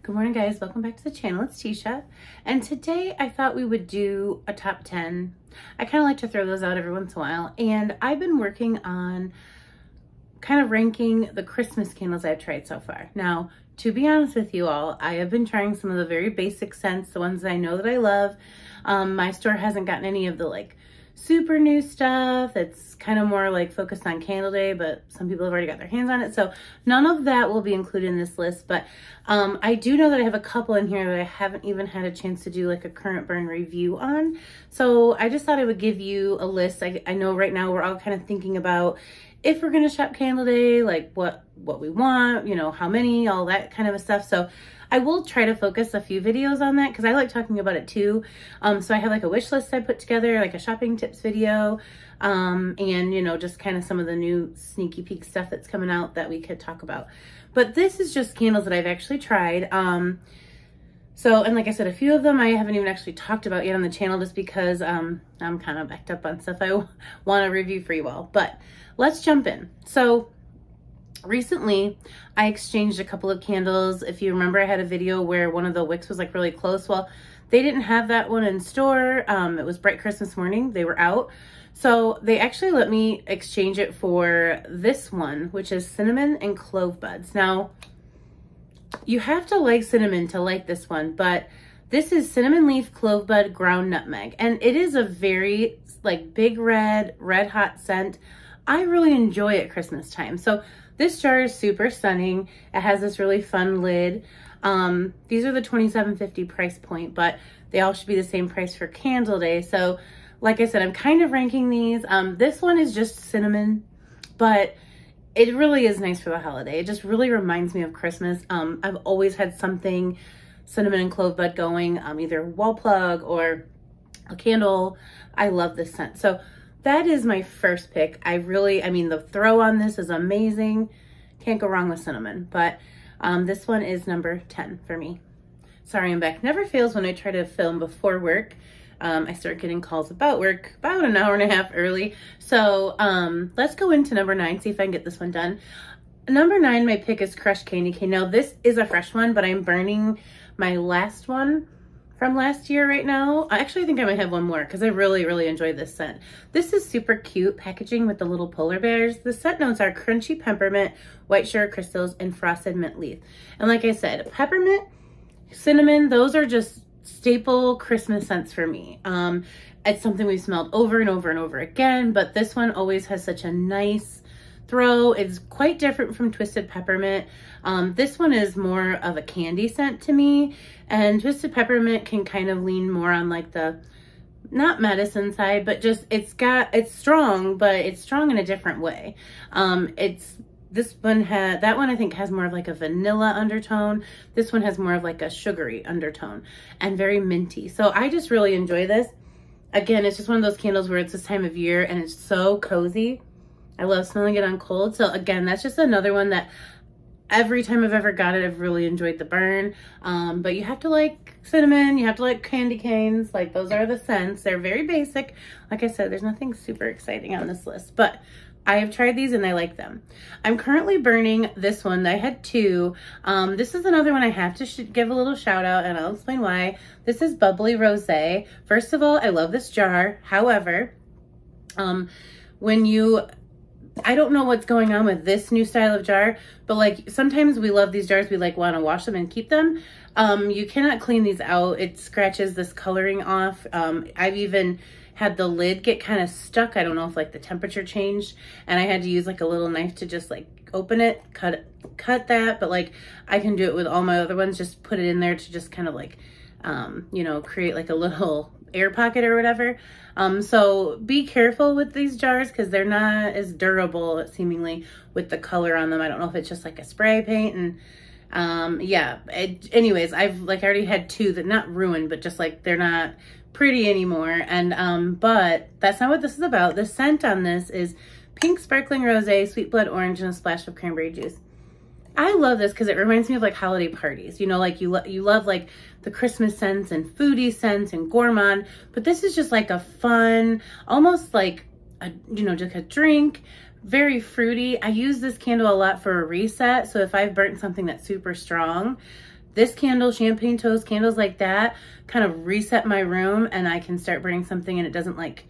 Good morning, guys. Welcome back to the channel. It's Teesha, and today I thought we would do a top 10. I kind of like to throw those out every once in a while, and I've been working on kind of ranking the Christmas candles I've tried so far. Now, to be honest with you all, I have been trying some of the very basic scents, the ones that I know that I love. My store hasn't gotten any of the like super new stuff. It's kind of more like focused on Candle Day, but some people have already got their hands on it. So none of that will be included in this list, but I do know that I have a couple in here that I haven't even had a chance to do like a current burn review on. So I just thought I would give you a list. I know right now we're all kind of thinking about if we're going to shop Candle Day, like what we want, you know, how many, all that kind of stuff. So I will try to focus a few videos on that because I like talking about it too. So I have like a wish list I put together, like a shopping tips video, and you know, just kind of some of the new sneaky peek stuff that's coming out that we could talk about. But this is just candles that I've actually tried. And like I said, a few of them I haven't even actually talked about yet on the channel just because I'm kind of backed up on stuff I want to review for you all. But let's jump in. So recently I exchanged a couple of candles. If you remember, I had a video where one of the wicks was like really close. Well, they didn't have that one in store. It was Bright Christmas Morning. They were out. So they actually let me exchange it for this one, which is cinnamon and Clovebuds. Now, you have to like cinnamon to like this one, but this is cinnamon leaf, clovebud, ground nutmeg. And it is a very like big red hot scent. I really enjoy it at Christmas time. So this jar is super stunning. It has this really fun lid. These are the $27.50 price point, but they all should be the same price for Candle Day. So like I said, I'm kind of ranking these. This one is just cinnamon, but it really is nice for the holiday. It just really reminds me of Christmas. I've always had something cinnamon and clovebud going, either wall plug or a candle. I love this scent. So that is my first pick. I mean, the throw on this is amazing. Can't go wrong with cinnamon, but this one is number 10 for me. Sorry, I'm back. Never fails when I try to film before work. I start getting calls about work about an hour and a half early. So let's go into number 9, see if I can get this one done. Number 9, my pick is Crushed Candy Cane. Now this is a fresh one, but I'm burning my last one from last year right now. Actually, I think I might have one more because I really enjoyed this scent. This is super cute packaging with the little polar bears. The scent notes are crunchy peppermint, white sugar crystals, and frosted mint leaf. And like I said, peppermint, cinnamon, those are just staple Christmas scents for me. It's something we've smelled over and over and over again, but this one always has such a nice throw. It's quite different from Twisted Peppermint. This one is more of a candy scent to me, and Twisted Peppermint can kind of lean more on like the, not medicine side, but just it's strong, but it's strong in a different way. That one I think has more of like a vanilla undertone. This one has more of like a sugary undertone and very minty. So I just really enjoy this. Again, it's just one of those candles where it's this time of year and it's so cozy. I love smelling it on cold. So again, that's just another one that every time I've ever got it, I've really enjoyed the burn. But you have to like cinnamon, you have to like candy canes. Like those are the scents. They're very basic. Like I said, there's nothing super exciting on this list, but I have tried these and I like them. I'm currently burning this one. I had 2. This is another one I have to give a little shout out, and I'll explain why. This is Bubbly Rosé. First of all, I love this jar. However, I don't know what's going on with this new style of jar, but like sometimes we love these jars. We like want to wash them and keep them. You cannot clean these out. It scratches this coloring off. I've even had the lid get kind of stuck. I don't know if like the temperature changed, and I had to use like a little knife to just like open it, cut that. But like I can do it with all my other ones. Just put it in there to just kind of like, you know, create like a little air pocket or whatever. So be careful with these jars because they're not as durable seemingly with the color on them. I don't know if it's just like a spray paint, and yeah, anyways, I've like already had 2 that not ruined, but just like they're not pretty anymore. And but that's not what this is about. The scent on this is pink sparkling rosé, sweet blood orange, and a splash of cranberry juice. I love this because it reminds me of like holiday parties. You know, like you love like the Christmas scents and foodie scents and gourmand, but this is just like a fun, almost like a, you know, just a drink, very fruity. I use this candle a lot for a reset. So if I've burnt something that's super strong, this candle, champagne toast, candles like that kind of reset my room, and I can start burning something and it doesn't like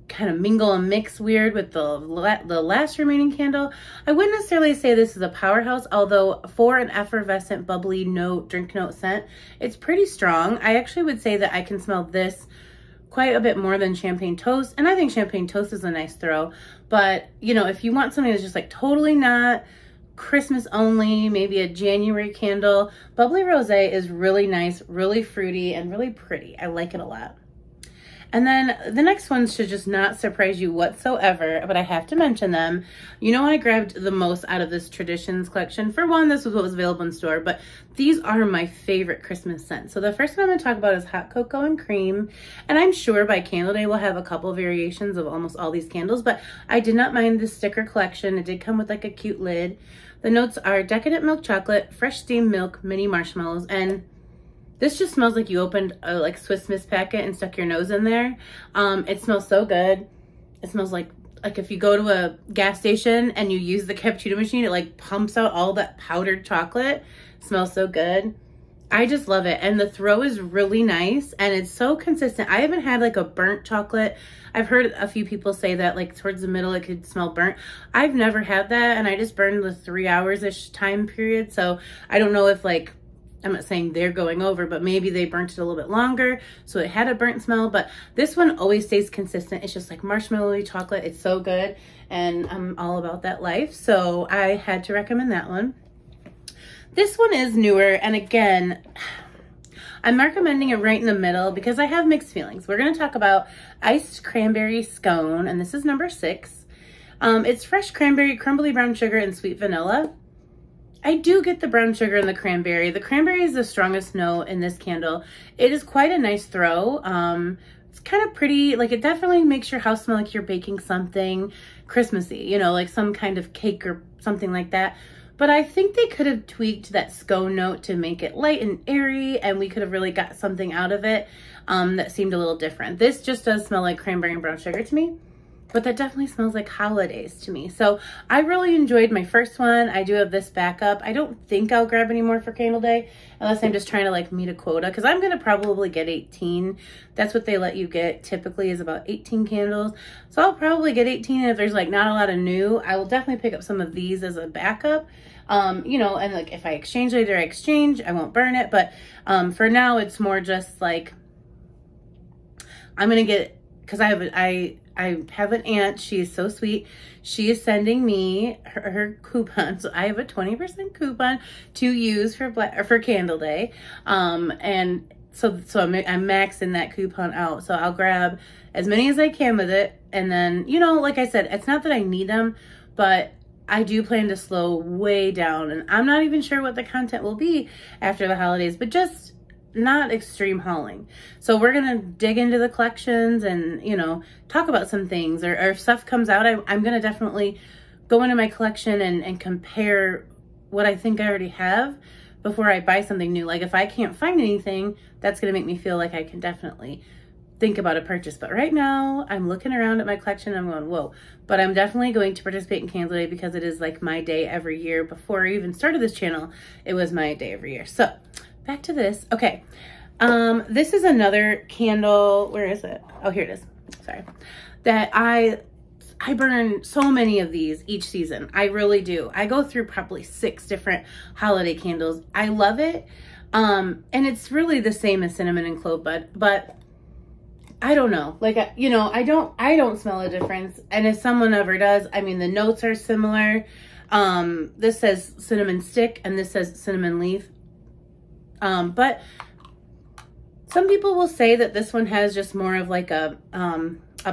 kind of mingle and mix weird with the last remaining candle. I wouldn't necessarily say this is a powerhouse, although for an effervescent, bubbly note, drink note scent, it's pretty strong. I actually would say that I can smell this quite a bit more than champagne toast, and I think champagne toast is a nice throw. But you know, if you want something that's just like totally not Christmas only, maybe a January candle, bubbly rosé is really nice, really fruity, and really pretty. I like it a lot. And then the next ones should just not surprise you whatsoever, but I have to mention them. You know, I grabbed the most out of this Traditions collection. For one, this was what was available in store, but these are my favorite Christmas scents. So the first one I'm gonna talk about is Hot Cocoa and Cream. And I'm sure by Candle Day we'll have a couple variations of almost all these candles, but I did not mind the sticker collection. It did come with like a cute lid. The notes are decadent milk chocolate, fresh steamed milk, mini marshmallows, and this just smells like you opened a like Swiss Miss packet and stuck your nose in there. It smells so good. It smells like if you go to a gas station and you use the cappuccino machine, it like pumps out all that powdered chocolate. It smells so good. I just love it. And the throw is really nice and it's so consistent. I haven't had like a burnt chocolate. I've heard a few people say that like towards the middle it could smell burnt. I've never had that, and I just burned the 3 hours-ish time period. So I don't know if like, I'm not saying they're going over, but maybe they burnt it a little bit longer, so it had a burnt smell. But this one always stays consistent. It's just like marshmallowy chocolate. It's so good, and I'm all about that life, so I had to recommend that one. This one is newer, and again, I'm recommending it right in the middle because I have mixed feelings. We're going to talk about Iced Cranberry Scone, and this is number 6. It's fresh cranberry, crumbly brown sugar, and sweet vanilla. I do get the brown sugar and the cranberry. The cranberry is the strongest note in this candle. It is quite a nice throw. It's kind of pretty. Like, it definitely makes your house smell like you're baking something Christmassy, you know, like some kind of cake or something like that. But I think they could have tweaked that scone note to make it light and airy, and we could have really got something out of it that seemed a little different. This just does smell like cranberry and brown sugar to me, but that definitely smells like holidays to me. So I really enjoyed my first one. I do have this backup. I don't think I'll grab any more for Candle Day unless I'm just trying to like meet a quota, because I'm going to probably get 18. That's what they let you get typically, is about 18 candles. So I'll probably get 18, and if there's like not a lot of new, I will definitely pick up some of these as a backup. You know, and like if I exchange later, I exchange. I won't burn it. But for now, it's more just like I'm going to get, because I have an aunt. She is so sweet. She is sending me her coupon. So I have a 20% coupon to use for Candle Day. And so I'm maxing that coupon out. So I'll grab as many as I can with it. And then, you know, like I said, it's not that I need them, but I do plan to slow way down. And I'm not even sure what the content will be after the holidays, but just not extreme hauling. So we're gonna dig into the collections and, you know, talk about some things, or if stuff comes out, I'm gonna definitely go into my collection and compare what I think I already have before I buy something new. Like if I can't find anything, that's gonna make me feel like I can definitely think about a purchase. But right now I'm looking around at my collection and I'm going, whoa. But I'm definitely going to participate in Candle Day because it is like my day every year. Before I even started this channel, it was my day every year. So back to this. Okay. This is another candle. Where is it? Oh, here it is. Sorry. That I burn so many of these each season. I really do. I go through probably 6 different holiday candles. I love it. And it's really the same as cinnamon and clovebud, but I don't know. Like, you know, I don't smell a difference. And if someone ever does, I mean, the notes are similar. This says cinnamon stick and this says cinnamon leaf. But some people will say that this one has just more of like a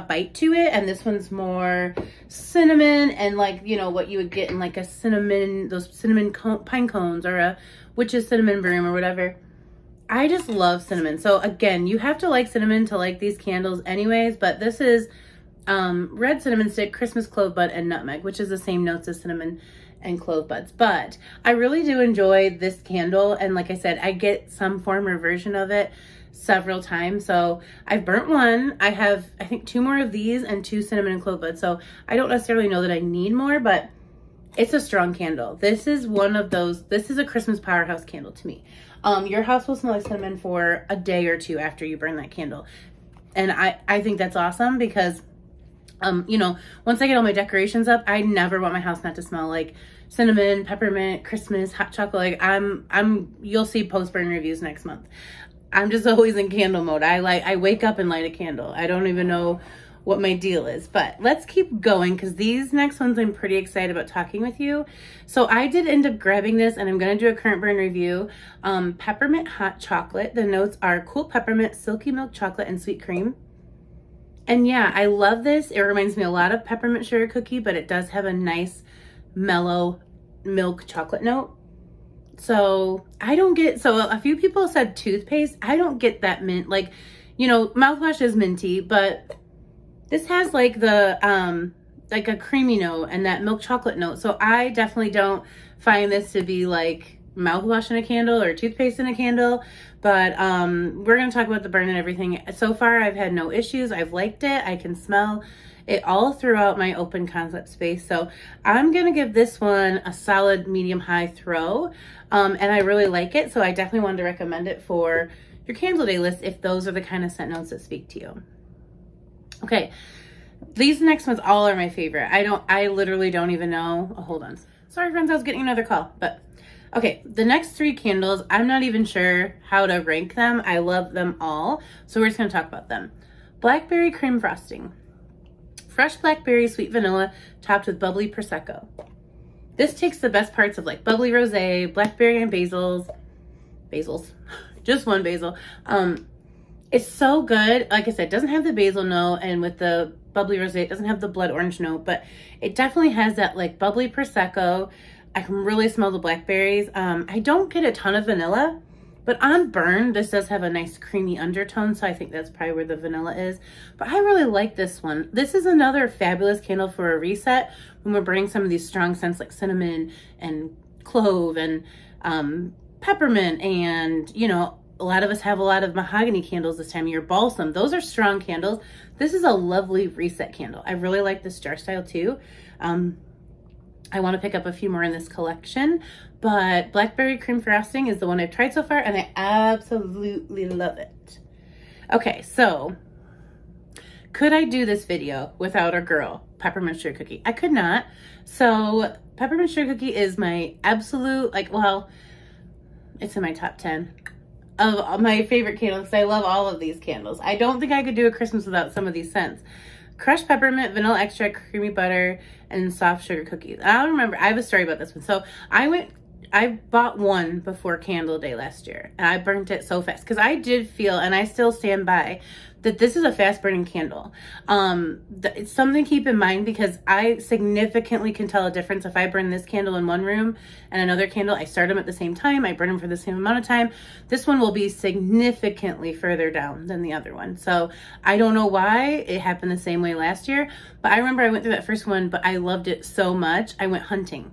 bite to it, and this one's more cinnamon and like, you know, what you would get in like a cinnamon, those cinnamon pine cones, or a witch's cinnamon broom or whatever. I just love cinnamon. So again, you have to like cinnamon to like these candles anyways, but this is red cinnamon stick, Christmas clovebud, and nutmeg, which is the same notes as cinnamon and clovebuds. But I really do enjoy this candle, and like I said, I get some form or version of it several times. So I've burnt one. I have, I think, 2 more of these and 2 cinnamon and clovebuds. So I don't necessarily know that I need more, but It's a strong candle. This is one of those, this is a Christmas powerhouse candle to me. Your house will smell like cinnamon for a day or two after you burn that candle. And I think that's awesome because, you know, once I get all my decorations up, I never want my house not to smell like cinnamon, peppermint, Christmas, hot chocolate. Like you'll see post-burn reviews next month. I'm just always in candle mode. I wake up and light a candle. I don't even know what my deal is, but let's keep going because these next ones I'm pretty excited about talking with you. So I did end up grabbing this and I'm going to do a current burn review. Peppermint Hot Chocolate. The notes are cool peppermint, silky milk chocolate, and sweet cream. And yeah, I love this. It reminds me a lot of peppermint sugar cookie, but it does have a nice mellow milk chocolate note. So I don't get, so a few people said toothpaste. I don't get that mint. Like, you know, mouthwash is minty, but this has like the, like a creamy note and that milk chocolate note. So I definitely don't find this to be like mouthwash in a candle or toothpaste in a candle. But we're going to talk about the burn and everything. So far, I've had no issues. I've liked it. I can smell it all throughout my open concept space. So I'm going to give this one a solid medium high throw. And I really like it. So I definitely wanted to recommend it for your candle day list if those are the kind of scent notes that speak to you. Okay, these next ones all are my favorite. I literally don't even know. Oh, hold on. Sorry, friends, I was getting another call. But okay, the next three candles, I'm not even sure how to rank them. I love them all. So we're just going to talk about them. Blackberry cream frosting. Fresh blackberry, sweet vanilla, topped with bubbly Prosecco. This takes the best parts of like bubbly rosé, blackberry and basils, just one basil. It's so good. Like I said, it doesn't have the basil note, and with the bubbly rosé, it doesn't have the blood orange note, but it definitely has that like bubbly Prosecco. I can really smell the blackberries. I don't get a ton of vanilla, but on burn, this does have a nice creamy undertone, so I think that's probably where the vanilla is. But I really like this one. This is another fabulous candle for a reset when we're burning some of these strong scents like cinnamon and clove and peppermint, and, you know, a lot of us have a lot of mahogany candles this time of year. Balsam, those are strong candles. This is a lovely reset candle. I really like this jar style too. I want to pick up a few more in this collection, but blackberry cream frosting is the one I've tried so far, and I absolutely love it. Okay, so could I do this video without a girl, peppermint sugar cookie? I could not. So peppermint sugar cookie is my absolute, like, well, it's in my top 10 of my favorite candles. I love all of these candles. I don't think I could do a Christmas without some of these scents. Crushed peppermint, vanilla extract, creamy butter, and soft sugar cookies. I remember, I have a story about this one. So I bought one before Candle Day last year, and I burnt it so fast because I did feel, and I still stand by, that this is a fast burning candle. It's something to keep in mind because I significantly can tell a difference if I burn this candle in one room and another candle. I start them at the same time. I burn them for the same amount of time. This one will be significantly further down than the other one. So I don't know why it happened the same way last year, but I remember I went through that first one, but I loved it so much. I went hunting.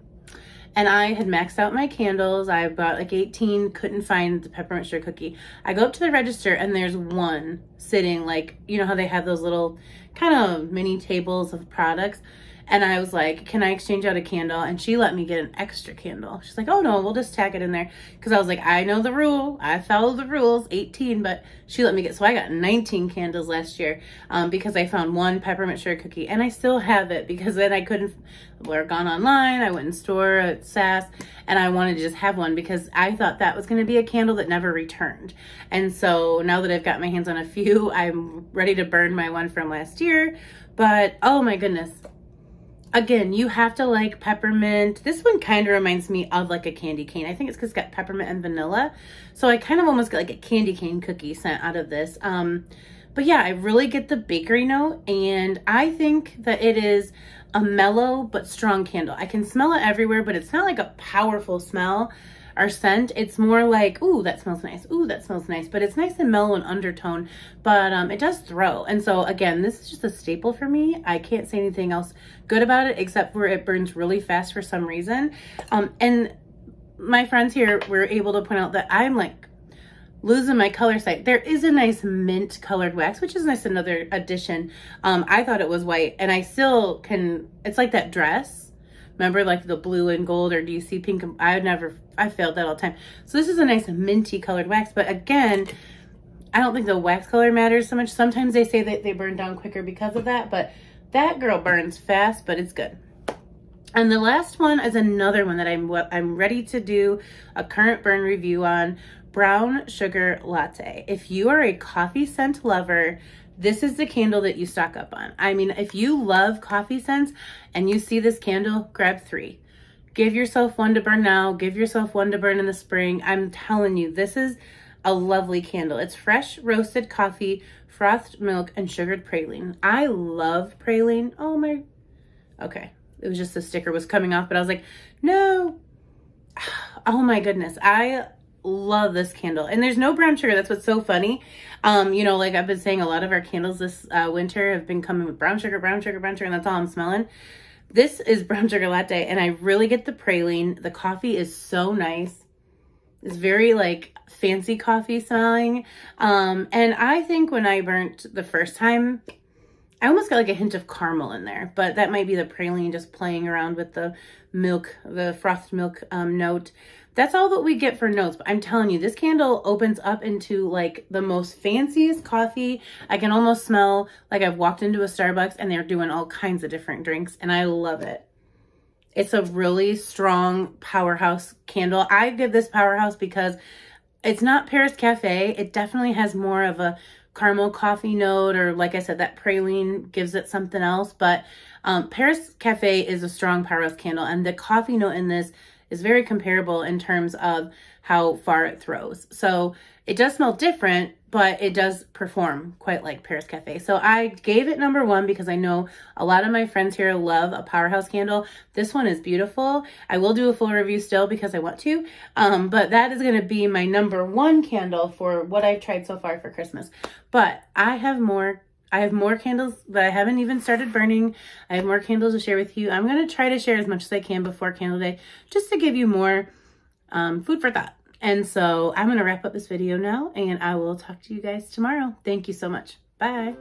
And I had maxed out my candles. I bought like 18, couldn't find the peppermint sugar cookie. I go up to the register and there's one sitting, like, you know how they have those little kind of mini tables of products. And I was like, can I exchange out a candle? And she let me get an extra candle. She's like, oh no, we'll just tag it in there. Cause I was like, I know the rule. I follow the rules, 18, but she let me get, so I got 19 candles last year because I found one peppermint sugar cookie, and I still have it because then I couldn't, we're gone online. I went in store at Sass and I wanted to just have one because I thought that was going to be a candle that never returned. And so now that I've got my hands on a few, I'm ready to burn my one from last year. But oh my goodness. Again, you have to like peppermint. This one kind of reminds me of like a candy cane. I think it's because it's got peppermint and vanilla. So I kind of almost get like a candy cane cookie scent out of this. But yeah, I really get the bakery note, and I think that it is a mellow but strong candle. I can smell it everywhere, but it's not like a powerful smell or scent. It's more like, ooh, that smells nice. Ooh, that smells nice. But it's nice and mellow and undertone, but it does throw. And so again, this is just a staple for me. I can't say anything else good about it except for it burns really fast for some reason. And my friends here were able to point out that I'm like losing my color sight. There is a nice mint colored wax, which is nice, another addition. I thought it was white, and I still can, it's like that dress, Remember, like the blue and gold, or do you see pink? I failed that all the time. So this is a nice minty colored wax, but again, I don't think the wax color matters so much. Sometimes they say that they burn down quicker because of that, but that girl burns fast, but it's good. And the last one is another one that I'm ready to do a current burn review on, brown sugar latte. If you are a coffee scent lover, this is the candle that you stock up on. I mean, if you love coffee scents and you see this candle, grab 3. Give yourself one to burn now. Give yourself one to burn in the spring. I'm telling you, this is a lovely candle. It's fresh roasted coffee, frothed milk, and sugared praline. I love praline. Oh my, okay. It was just the sticker was coming off, but I was like, no. Oh my goodness. I love this candle. And there's no brown sugar. That's what's so funny. You know, like I've been saying, a lot of our candles this winter have been coming with brown sugar, brown sugar, brown sugar, and that's all I'm smelling. This is brown sugar latte, and I really get the praline. The coffee is so nice. It's very like fancy coffee smelling. And I think when I burnt the first time, I almost got like a hint of caramel in there, but that might be the praline just playing around with the milk, the frothed milk note. That's all that we get for notes. But I'm telling you, this candle opens up into like the most fanciest coffee. I can almost smell like I've walked into a Starbucks and they're doing all kinds of different drinks, and I love it. It's a really strong powerhouse candle. I give this powerhouse because it's not Paris Cafe. It definitely has more of a caramel coffee note, or like I said, that praline gives it something else. But Paris Cafe is a strong powerhouse candle, and the coffee note in this is very comparable in terms of how far it throws. So it does smell different, but it does perform quite like Paris Cafe. So I gave it number 1 because I know a lot of my friends here love a powerhouse candle. This one is beautiful. I will do a full review still because I want to, but that is going to be my number 1 candle for what I've tried so far for Christmas. But I have more candles that I haven't even started burning. I have more candles to share with you. I'm going to try to share as much as I can before Candle Day, just to give you more food for thought. And so I'm going to wrap up this video now, and I will talk to you guys tomorrow. Thank you so much. Bye.